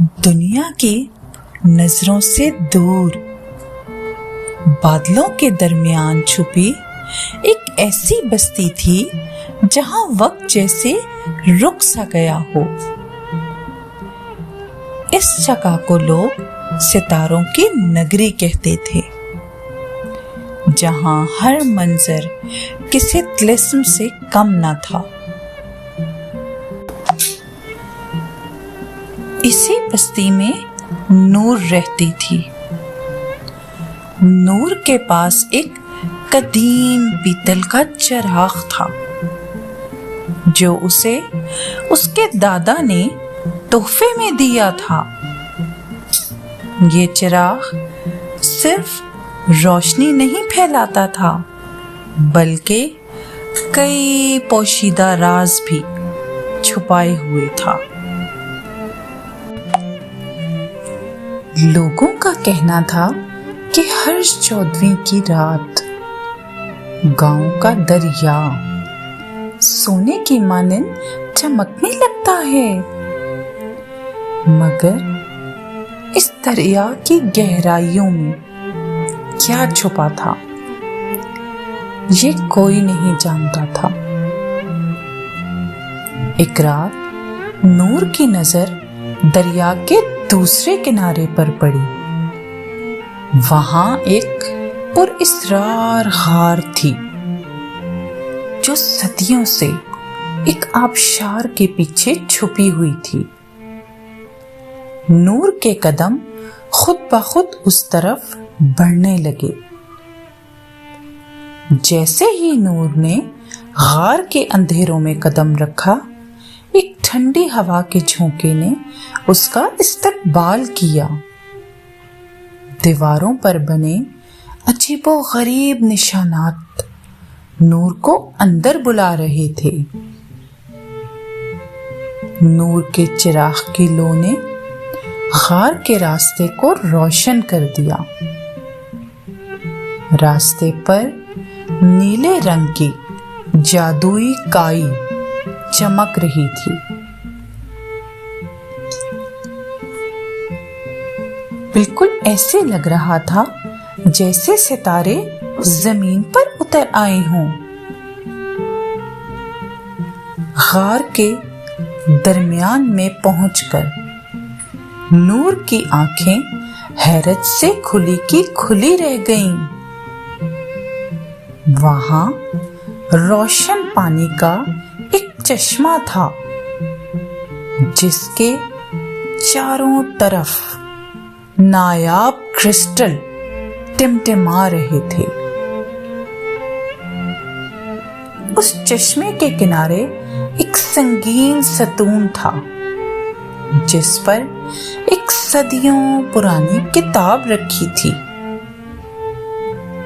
दुनिया की नजरों से दूर बादलों के दरमियान छुपी एक ऐसी बस्ती थी जहां वक्त जैसे रुक सा गया हो। इस जगह को लोग सितारों की नगरी कहते थे, जहां हर मंजर किसी तिलिस्म से कम न था। इसी बस्ती में नूर रहती थी। नूर के पास एक कदीम पीतल का चिराग था, जो उसे उसके दादा ने तोहफे में दिया था। ये चिराग सिर्फ रोशनी नहीं फैलाता था, बल्कि कई पोशीदा राज भी छुपाए हुए था। लोगों का कहना था कि हर 14वीं की रात गांव का दरिया सोने की मानंद चमकने लगता है, मगर इस दरिया की गहराइयों में क्या छुपा था, ये कोई नहीं जानता था। एक रात नूर की नजर दरिया के दूसरे किनारे पर पड़ी। वहां एक पुरअसरार गार थी, जो सदियों से एक आबशार के पीछे छुपी हुई थी। नूर के कदम खुद ब खुद उस तरफ बढ़ने लगे। जैसे ही नूर ने गार के अंधेरों में कदम रखा, एक ठंडी हवा के झोंके ने उसका इस्तकबाल किया। दीवारों पर बने अजीबो-गरीब निशानात नूर को अंदर बुला रहे थे। नूर के चिराग की लो ने गार के रास्ते को रोशन कर दिया। रास्ते पर नीले रंग की जादुई काई चमक रही थी। बिल्कुल ऐसे लग रहा था जैसे सितारे जमीन पर उतर आए हों। गार के दरमियान में पहुंचकर नूर की आंखें हैरत से खुली की खुली रह गईं। वहां रोशन पानी का एक चश्मा था, जिसके चारों तरफ नायाब क्रिस्टल टिमटिमा रहे थे। उस चश्मे के किनारे एक संगीन सतून था, जिस पर एक सदियों पुरानी किताब रखी थी।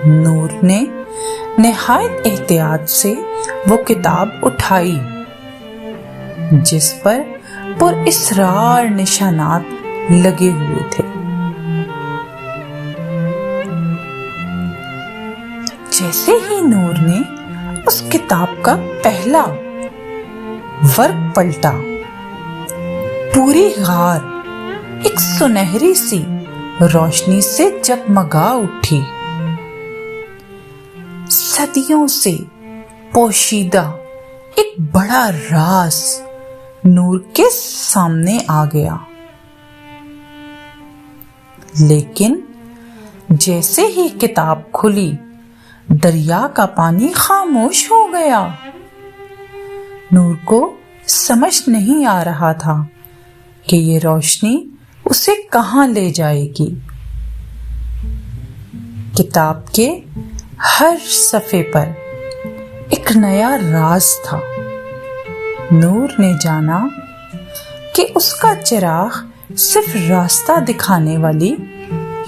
नूर ने निहायत एहतियात से वो किताब उठाई, जिस पर पुरअसरार निशानात लगे हुए थे। जैसे ही नूर ने उस किताब का पहला वर्क पलटा, पूरी गार एक सुनहरी सी रोशनी से जगमगा उठी। सदियों से पोशीदा एक बड़ा राज नूर के सामने आ गया। लेकिन जैसे ही किताब खुली, दरिया का पानी खामोश हो गया। नूर को समझ नहीं आ रहा था कि ये रोशनी उसे कहां ले जाएगी। किताब के हर सफ़े पर एक नया राज था। नूर ने जाना कि उसका चिराग सिर्फ रास्ता दिखाने वाली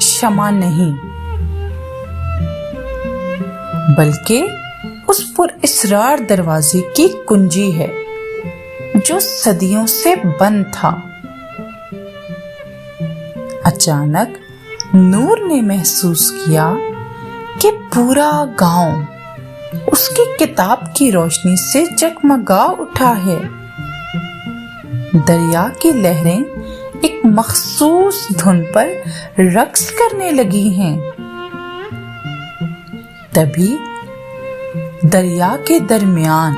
शमा नहीं, बल्कि उस पुरअसरार दरवाजे की कुंजी है, जो सदियों से बंद था। अचानक नूर ने महसूस किया कि पूरा गांव उसकी किताब की रोशनी से जगमगा उठा है। दरिया की लहरें ایک مخصوص دھن پر رقص کرنے لگی ہیں۔ تبھی دریا کے درمیان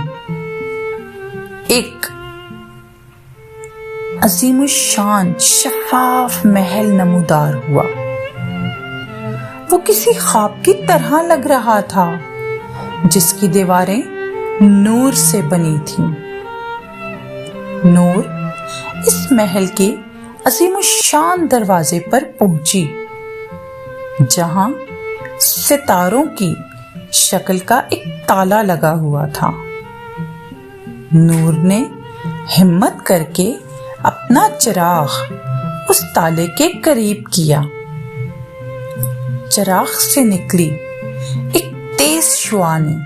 ایک عظیم الشان شفاف محل نمودار ہوا۔ وہ کسی خواب کی طرح لگ رہا تھا، جس کی دیواریں نور سے بنی تھیں۔ نور اس محل کے عظیم الشان دروازے پر پہنچی، جہاں ستاروں کی شکل کا ایک تالا لگا ہوا تھا۔ نور نے ہمت کر کے اپنا چراغ اس تالے کے قریب کیا۔ چراغ سے نکلی ایک تیز شعاع نے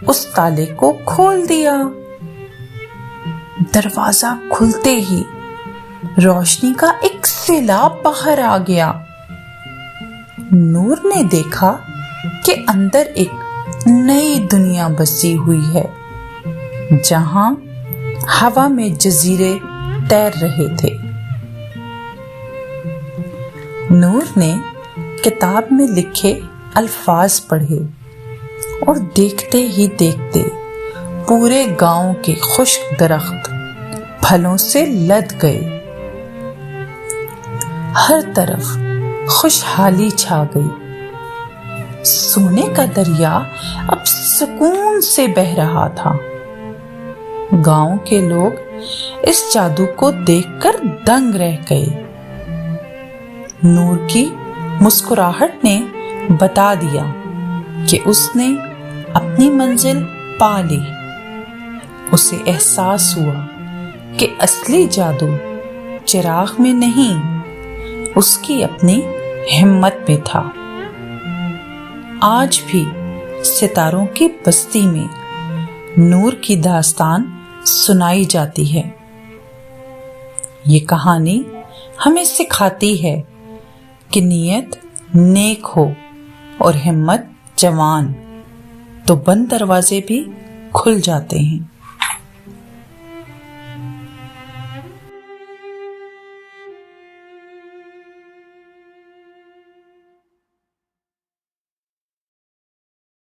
اس تالے کو کھول دیا۔ دروازہ کھلتے ہی روشنی کا ایک سیلاب باہر آ گیا۔ نور نے دیکھا کہ اندر ایک نئی دنیا بسی ہوئی ہے، جہاں ہوا میں جزیرے تیر رہے تھے۔ نور نے کتاب میں لکھے الفاظ پڑھے اور دیکھتے ہی دیکھتے پورے گاؤں کے خشک درخت پھلوں سے لد گئے۔ ہر طرف خوشحالی چھا گئی۔ سونے کا دریا اب سکون سے بہہ رہا تھا۔ گاؤں کے لوگ اس جادو کو دیکھ کر دنگ رہ گئے۔ نور کی مسکراہٹ نے بتا دیا کہ اس نے اپنی منزل پا لی۔ اسے احساس ہوا کہ اصلی جادو چراغ میں نہیں، اس کی اپنی ہمت میں تھا۔ آج بھی ستاروں کی بستی میں نور کی داستان سنائی جاتی ہے۔ یہ کہانی ہمیں سکھاتی ہے کہ نیت نیک ہو اور ہمت جوان تو بند دروازے بھی کھل جاتے ہیں۔